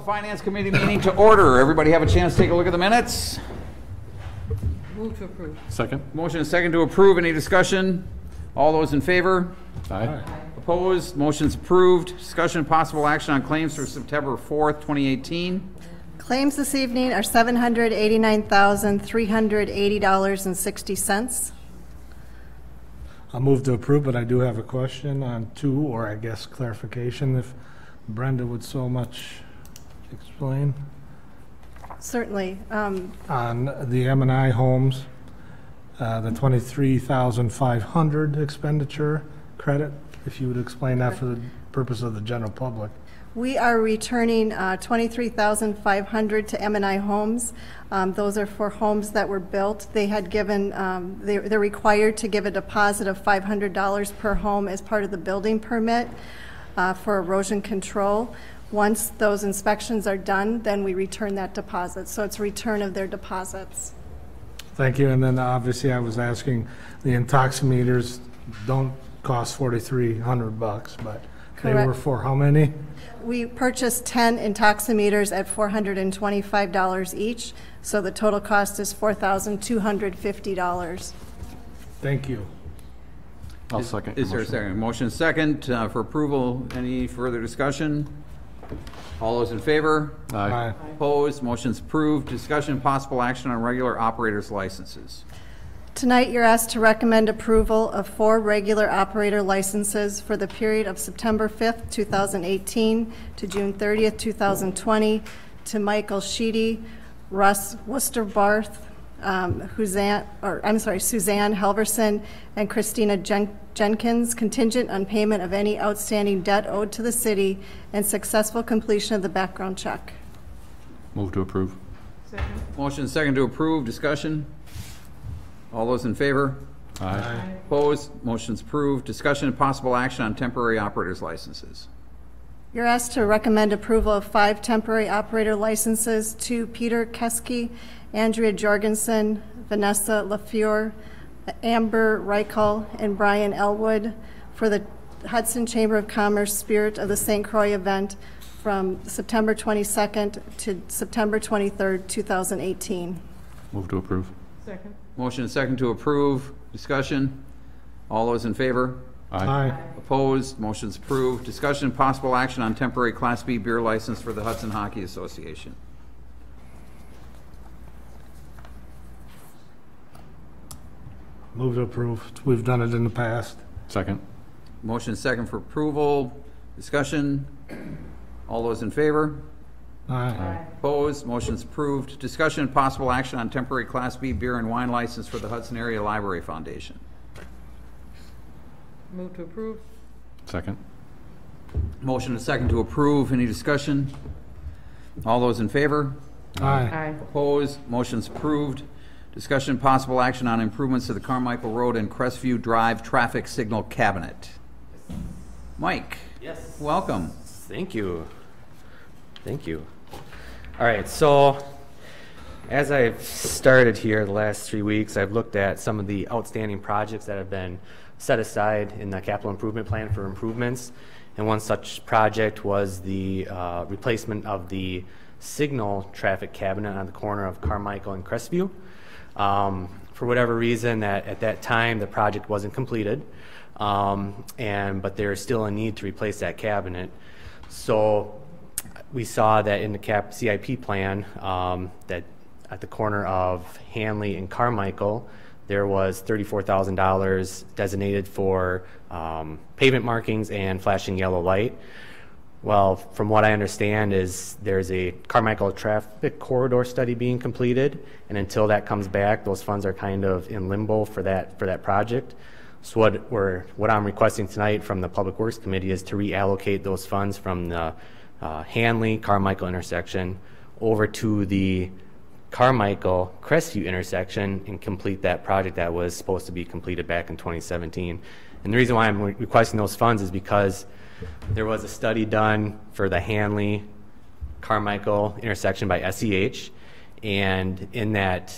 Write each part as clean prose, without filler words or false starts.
Finance Committee meeting to order. Everybody have a chance to take a look at the minutes? Move to approve. Second. Motion is second to approve. Any discussion? All those in favor? Aye. Opposed? Motion's approved. Discussion and possible action on claims for September 4th, 2018. Claims this evening are $789,380.60. I'll move to approve, but I do have a question on two, or I guess clarification, if Brenda would so much explain. Certainly. On the M&I homes, the $23,500 expenditure credit, if you would explain that for the purpose of the general public. We are returning $23,500 to M&I Homes. Those are for homes that were built. They had given, they're required to give a deposit of $500 per home as part of the building permit for erosion control. Once those inspections are done, then we return that deposit. So it's return of their deposits. Thank you. And then obviously I was asking, the intoximeters don't cost $4,300, but they were for how many? We purchased 10 intoximeters at $425 each, so the total cost is $4,250. Thank you. I'll second. Is there a second? Motion second for approval. Any further discussion? All those in favor? Aye. Opposed? Motion's approved. Discussion and possible action on regular operators licenses. Tonight, you're asked to recommend approval of 4 regular operator licenses for the period of September 5th, 2018 to June 30th, 2020 to Michael Sheedy, Russ Worcesterbarth, Suzanne Halverson, and Christina Jenkins, contingent on payment of any outstanding debt owed to the city and successful completion of the background check. Move to approve. Second. Motion second to approve. Discussion? All those in favor? Aye. Opposed? Motion's approved. Discussion and possible action on temporary operators licenses. You're asked to recommend approval of 5 temporary operator licenses to Peter Keski, Andrea Jorgensen, Vanessa LaFleur, Amber Reichel, and Brian Elwood for the Hudson Chamber of Commerce Spirit of the St. Croix event from September 22nd to September 23rd, 2018. Move to approve. Second. Motion is second to approve. Discussion? All those in favor? Aye. Opposed? Motion's approved. Discussion and possible action on temporary Class B beer license for the Hudson Hockey Association. Move to approve. We've done it in the past. Second. Motion is second for approval. Discussion? All those in favor? Aye. Opposed? Motion's approved. Discussion and possible action on temporary Class B beer and wine license for the Hudson Area Library Foundation. Move to approve. Second. Motion is second to approve. Any discussion? All those in favor? Aye. Opposed? Motion's approved. Discussion and possible action on improvements to the Carmichael Road and Crestview Drive traffic signal cabinet. Mike. Yes. Welcome. Thank you. Thank you. All right, so as I've started here the last 3 weeks, I've looked at some of the outstanding projects that have been set aside in the capital improvement plan for improvements. And one such project was the replacement of the signal traffic cabinet on the corner of Carmichael and Crestview. For whatever reason, that at that time the project wasn't completed, but there's still a need to replace that cabinet. So we saw that in the CIP plan that at the corner of Hanley and Carmichael, there was $34,000 designated for pavement markings and flashing yellow light. Well, from what I understand is there's a Carmichael traffic corridor study being completed, and until that comes back, those funds are kind of in limbo for that project. So what I'm requesting tonight from the Public Works Committee is to reallocate those funds from the Hanley-Carmichael intersection over to the Carmichael-Crestview intersection and complete that project that was supposed to be completed back in 2017. And the reason why I'm requesting those funds is because there was a study done for the Hanley-Carmichael intersection by SEH, and in that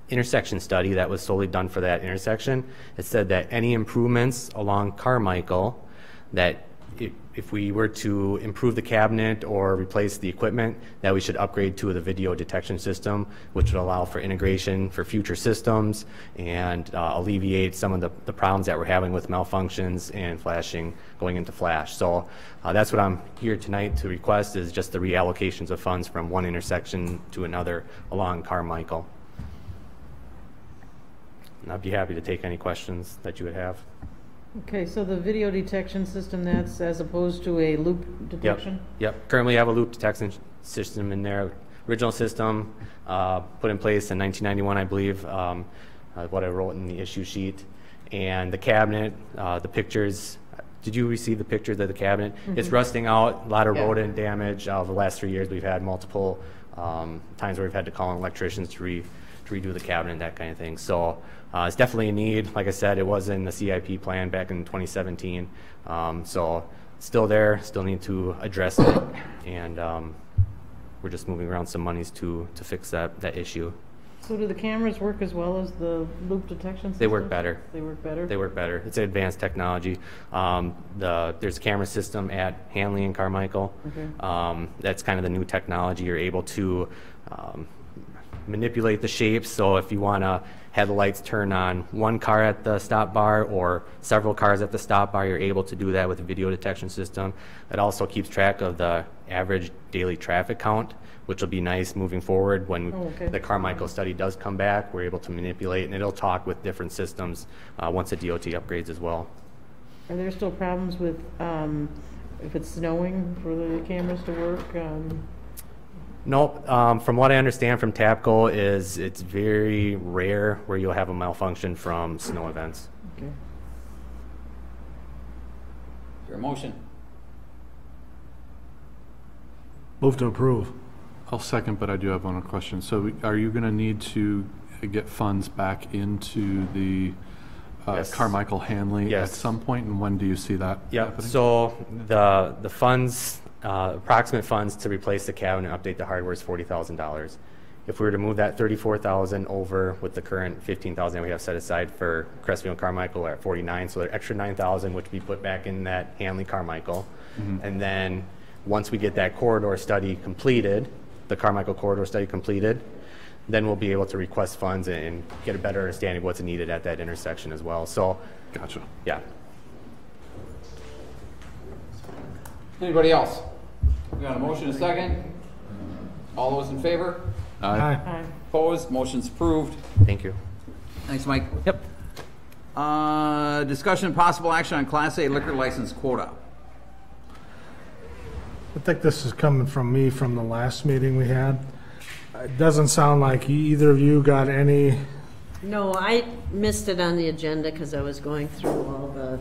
intersection study that was solely done for that intersection, it said that any improvements along Carmichael that if we were to improve the cabinet or replace the equipment, that we should upgrade to the video detection system, which would allow for integration for future systems and alleviate some of the problems that we're having with malfunctions and flashing going into flash. So that's what I'm here tonight to request, is just the reallocations of funds from one intersection to another along Carmichael. And I'd be happy to take any questions that you would have. Okay, so the video detection system, that's as opposed to a loop detection? Yep. Currently have a loop detection system in there. Original system put in place in 1991, I believe, what I wrote in the issue sheet. And the cabinet, the pictures, did you receive the pictures of the cabinet? Mm-hmm. It's rusting out, a lot of rodent damage. The last 3 years we've had multiple times where we've had to call in electricians to redo the cabinet and that kind of thing. So it's definitely a need. Like I said, it was in the CIP plan back in 2017. So still there, still need to address it. And we're just moving around some monies to fix that issue. So do the cameras work as well as the loop detection system? They work better. They work better? They work better. It's advanced technology. There's a camera system at Hanley and Carmichael. Okay. That's kind of the new technology. You're able to manipulate the shapes. So if you want to have the lights turn on one car at the stop bar or several cars at the stop bar, you're able to do that with a video detection system. It also keeps track of the average daily traffic count, which will be nice moving forward when the Carmichael study does come back. We're able to manipulate, and it'll talk with different systems once the DOT upgrades as well. Are there still problems with if it's snowing for the cameras to work? Nope. From what I understand from TAPCO is it's very rare where you'll have a malfunction from snow events. Okay. Is there a motion? Move to approve. I'll second, but I do have one question. So are you going to need to get funds back into the Yes. Carmichael Hanley Yes. at some point, and when do you see that happening? So the funds, approximate funds to replace the cabinet and update the hardware is $40,000. If we were to move that $34,000 over with the current $15,000 that we have set aside for Crestview and Carmichael, we're at $49,000, so the extra $9,000 which we put back in that Hanley Carmichael, and then once we get that corridor study completed, the Carmichael corridor study completed, then we'll be able to request funds and get a better understanding of what's needed at that intersection as well. So, Gotcha. yeah. Anybody else? We got a motion, a second. All those in favor? Aye. Aye. Opposed? Motion's approved. Thank you. Thanks, Mike. Yep. Discussion and possible action on Class A liquor license quota. I think this is coming from me from the last meeting we had. It doesn't sound like either of you got any. No, I missed it on the agenda because I was going through all the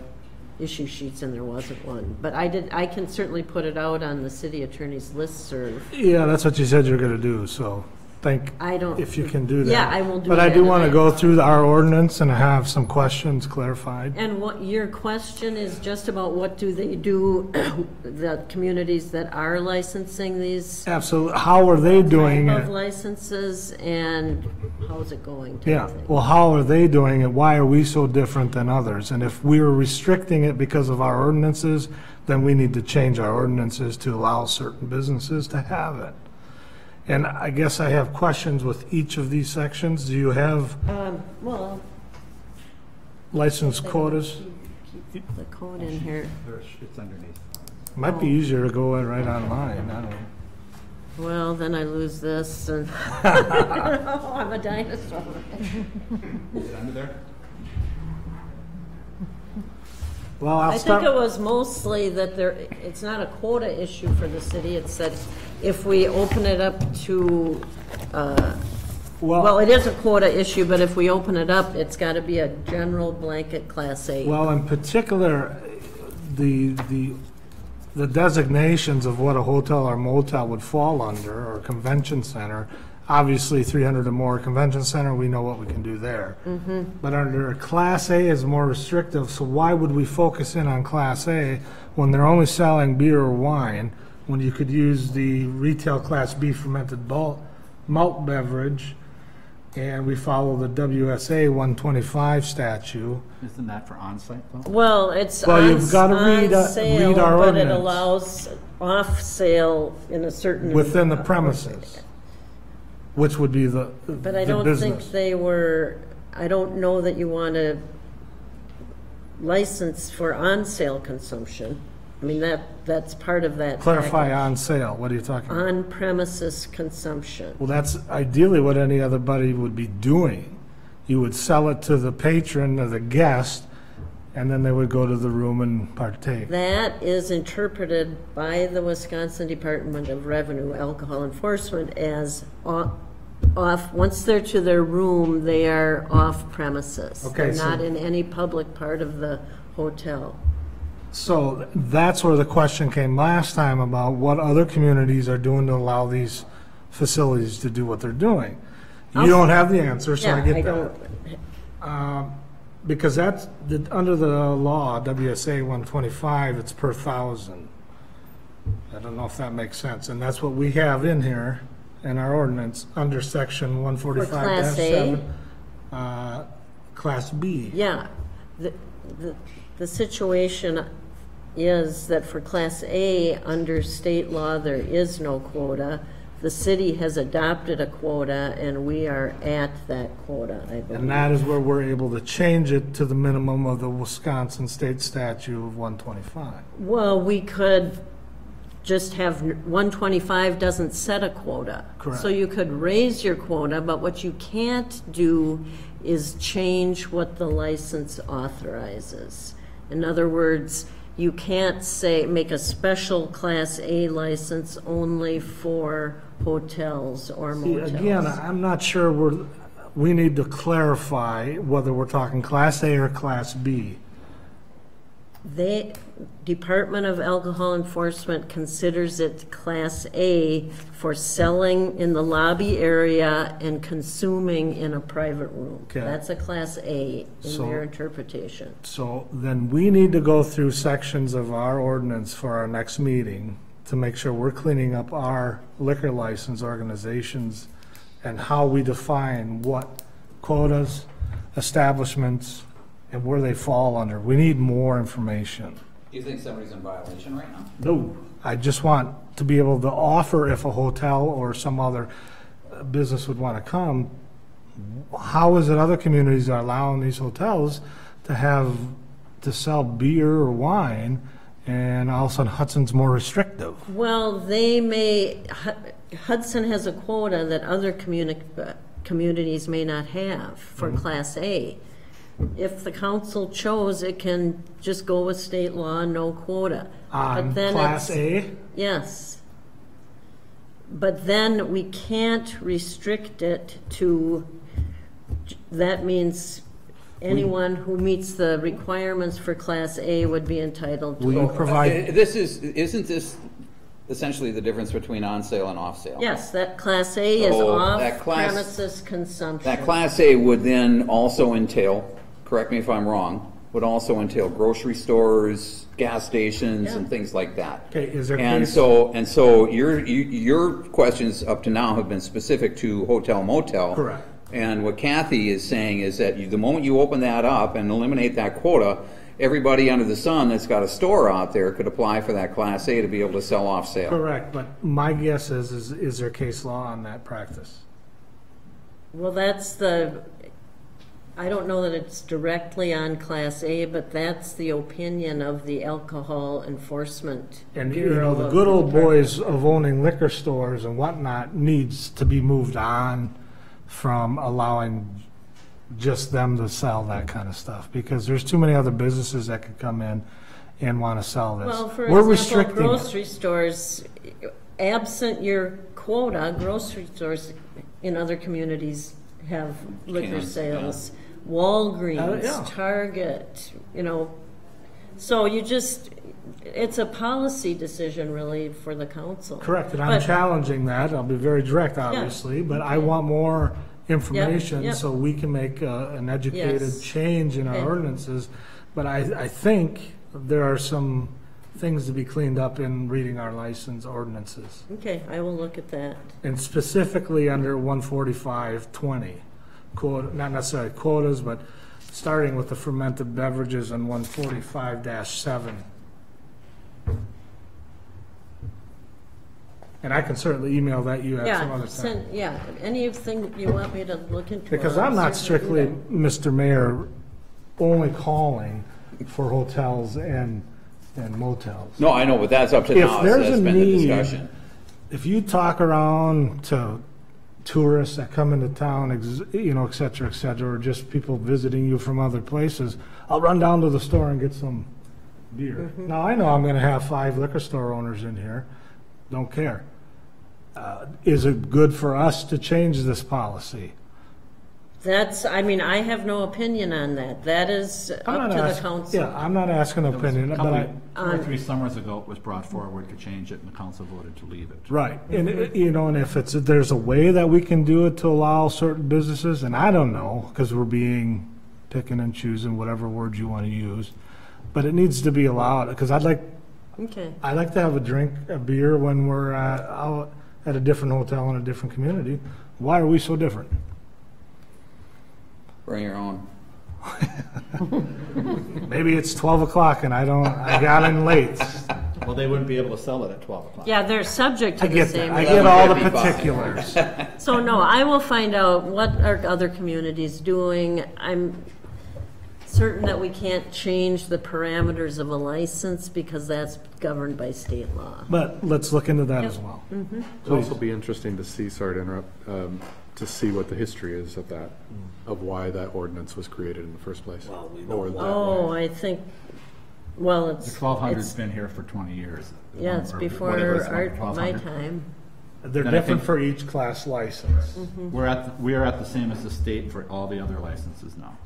issue sheets and there wasn't one. But I can certainly put it out on the city attorney's listserv. Yeah, that's what you said you're going to do, so if you can do that. Yeah, I will do But that. I do want to go through our ordinance and have some questions clarified. And what your question is just about what do they do, the communities that are licensing these Absolutely. How are they doing type of it? licenses, and how's it going? Yeah, well, how are they doing it? Why are we so different than others? And if we're restricting it because of our ordinances, then we need to change our ordinances to allow certain businesses to have it. And I guess I have questions with each of these sections. Do you have Well, license quotas? keep the code in here. It's underneath. Might be easier to go right online. I don't know. Well, then I lose this, and I'm a dinosaur. Is it under there? Well, I'll I start. think it was mostly that it's not a quota issue for the city. It said if we open it up to, well, it is a quota issue, but if we open it up, it's got to be a general blanket Class A. Well, in particular, the designations of what a hotel or motel would fall under, or convention center, obviously 300 or more convention center, we know what we can do there. But under Class A is more restrictive, so why would we focus in on Class A when they're only selling beer or wine, when you could use the retail Class B fermented malt beverage and we follow the WSA 125 statute. Isn't that for on-site though? Well, it's Well, on, you've gotta on read sale, our but it ordinance. allows off sale in a certain. Within the premises, which would be the But I the don't business. think they were, I don't know that you want to license for on-sale consumption. I mean, that's part of that. Clarify package. on sale, what are you talking about? On-premises consumption. Well, that's ideally what any other buddy would be doing. You would sell it to the patron or the guest, and then they would go to the room and partake. That is interpreted by the Wisconsin Department of Revenue Alcohol Enforcement as off, once they're to their room, they are off premises. Okay, They're so- not in any public part of the hotel. So that's where the question came last time about what other communities are doing to allow these facilities to do what they're doing. You don't have the answer, so I Yeah, get I that. don't, Because that's, under the law, WSA 125, it's per thousand. I don't know if that makes sense, and that's what we have in here, in our ordinance, under section 145-7. Class B. yeah. The situation is that for Class A, under state law, there is no quota. The city has adopted a quota, and we are at that quota, I believe. And that is where we're able to change it to the minimum of the Wisconsin state statute of 125. Well, we could just have, 125 doesn't set a quota. Correct. So you could raise your quota, but what you can't do is change what the license authorizes. In other words, you can't say, make a special Class A license only for hotels or See, motels. again, I'm not sure we need to clarify whether we're talking Class A or Class B. They, Department of Alcohol Enforcement considers it Class A for selling in the lobby area and consuming in a private room. Okay. That's a Class A in So- their interpretation. So then we need to go through sections of our ordinance for our next meeting to make sure we're cleaning up our liquor license organizations and how we define what quotas, establishments, and where they fall under. We need more information. Do you think somebody's in violation right now? No. I just want to be able to offer if a hotel or some other business would want to come. How is it other communities are allowing these hotels to sell beer or wine, and all of a sudden Hudson's more restrictive? Well, Hudson has a quota that other communities may not have for Class A. If the council chose, it can just go with state law, no quota. On But then Class it's- A? Yes. But then we can't restrict it to, that means anyone who meets the requirements for Class A would be entitled Will you to. provide, Isn't this essentially the difference between on sale and off sale? Yes, that Class A is So off that class- premises consumption. That Class A would then also entail, correct me if I'm wrong, would also entail grocery stores, gas stations, and Yeah. things like that. okay, is there And case? so your questions up to now have been specific to hotel motel. Correct. And what Kathy is saying is that the moment you open that up and eliminate that quota, everybody under the sun that's got a store out there could apply for that Class A to be able to sell off sale. Correct, but my guess is there case law on that practice? Well, I don't know that it's directly on Class A, but that's the opinion of the Alcohol Enforcement And, Bureau the of good old Department. boys of owning liquor stores and whatnot needs to be moved on from allowing just them to sell that kind of stuff, because there's too many other businesses that could come in and want to sell this. Well, for We're example, restricting it. grocery stores, absent your quota, grocery stores in other communities have liquor Can, sales. Walgreens, yeah. Target, so it's a policy decision really for the council. Correct, and I'm But- challenging that. I'll be very direct, obviously, but I want more information yep. so we can make an educated Yes. change in our Okay. ordinances. But I think there are some things to be cleaned up in reading our license ordinances. Okay, I will look at that. And specifically under 145-20, quota, not necessarily quotas, but starting with the fermented beverages on 145-7. And I can certainly email that you at some other time. Yeah, anything you want me to look into. Because I'll I'm not certainly do strictly, Mr. Mayor, only calling for hotels and motels. No, I know, but that's up to If now. there's That's a been the need, discussion. if you talk around to tourists that come into town, et cetera, or just people visiting you from other places, I'll run down to the store and get some beer. Now, I know I'm gonna have 5 liquor store owners in here, don't care. Is it good for us to change this policy? I have no opinion on that. That is up to the council. Yeah, I'm not asking an opinion, but I. 2 or 3 summers ago, it was brought forward to change it, and the council voted to leave it. Right, and, and if there's a way that we can do it to allow certain businesses, and I don't know, because we're being picking and choosing whatever words you want to use, but it needs to be allowed, because I'd like to have a beer when we're out at a different hotel in a different community. Why are we so different? Bring your own. Maybe it's 12 o'clock and I got in late. Well, they wouldn't be able to sell it at 12 o'clock. Yeah, they're subject to I the get same. that. I get all the That'd be fine. particulars. So no, I will find out what are other communities doing. I'm certain that we can't change the parameters of a license because that's governed by state law. But let's look into that as well. It'll also be interesting to see, sorry to interrupt, to see what the history is of that, of why that ordinance was created in the first place. Oh, I think, well, The 1200's been here for 20 years. yeah, it's Or before whatever it's my 1200. time. They're Then I different think- for each class license. We are at the same as the state for all the other licenses now.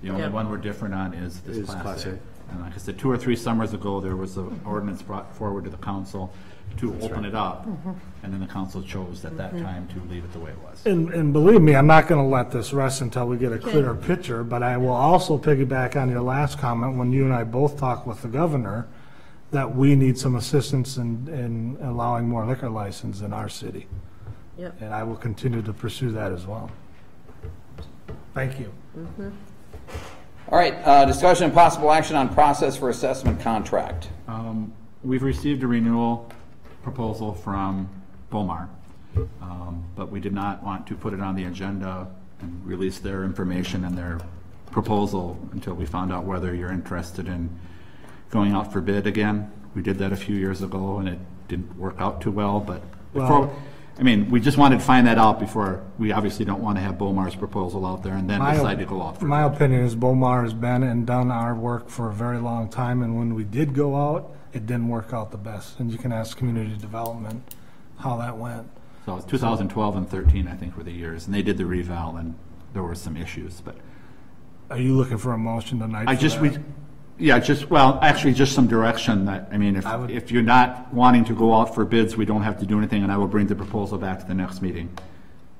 The only Yep. one we're different on is this Is Class Class A. A. And like I said, 2 or 3 summers ago, there was an ordinance brought forward to the council to open it up, and then the council chose at that time to leave it the way it was. And believe me, I'm not going to let this rest until we get a clearer picture, but I will also piggyback on your last comment when you and I both talked with the governor that we need some assistance in allowing more liquor license in our city. Yep. And I will continue to pursue that as well. Thank you. All right, discussion and possible action on process for assessment contract. We've received a renewal proposal from Bomar, but we did not want to put it on the agenda and release their information and their proposal until we found out whether you're interested in going out for bid again. We did that a few years ago, and it didn't work out too well, but we just wanted to find that out before, we obviously don't want to have Bomar's proposal out there and then decide to go out for My bid. opinion is Bomar has been and done our work for a very long time, and when we did go out, it didn't work out the best. And you can ask community development how that went. So 2012 and 13, I think, were the years, and they did the reval, and there were some issues, but Are you looking for a motion tonight? I for just, that? actually, just some direction that, if you're not wanting to go out for bids, we don't have to do anything, and I will bring the proposal back to the next meeting.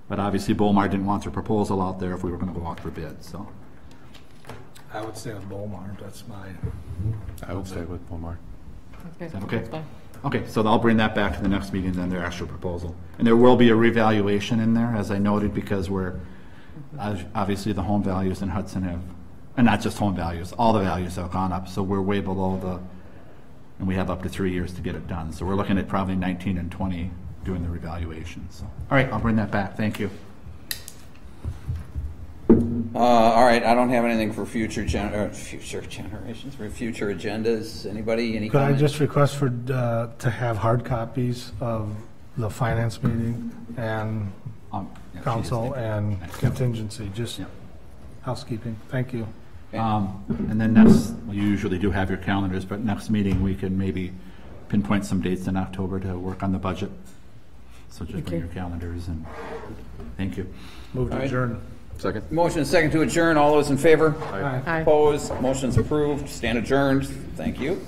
But obviously, Bomar didn't want their proposal out there if we were going to go out for bids, so. I would say with Bomar, that's my. I would stay with Walmart. Is that okay? That's fine. Okay, so I'll bring that back to the next meeting, then their actual proposal. And there will be a revaluation in there, as I noted, because obviously the home values in Hudson have, and not just home values, all the values have gone up, so we're way below and we have up to 3 years to get it done. So we're looking at probably 19 and 20 doing the revaluation, so. All right, I'll bring that back, thank you. All right, I don't have anything for future generations, for future agendas. Anybody, any Could I comments? just request to have hard copies of the finance meeting and Yeah, council geez, and Thank you. contingency, just Yeah. housekeeping. Thank you. And then next, you usually do have your calendars, but next meeting, we can maybe pinpoint some dates in October to work on the budget. So just bring your calendars, and thank you. Move to All right. adjourn. Second? Motion and second to adjourn. All those in favor? Aye. Aye. Opposed? Motion's approved. Stand adjourned. Thank you.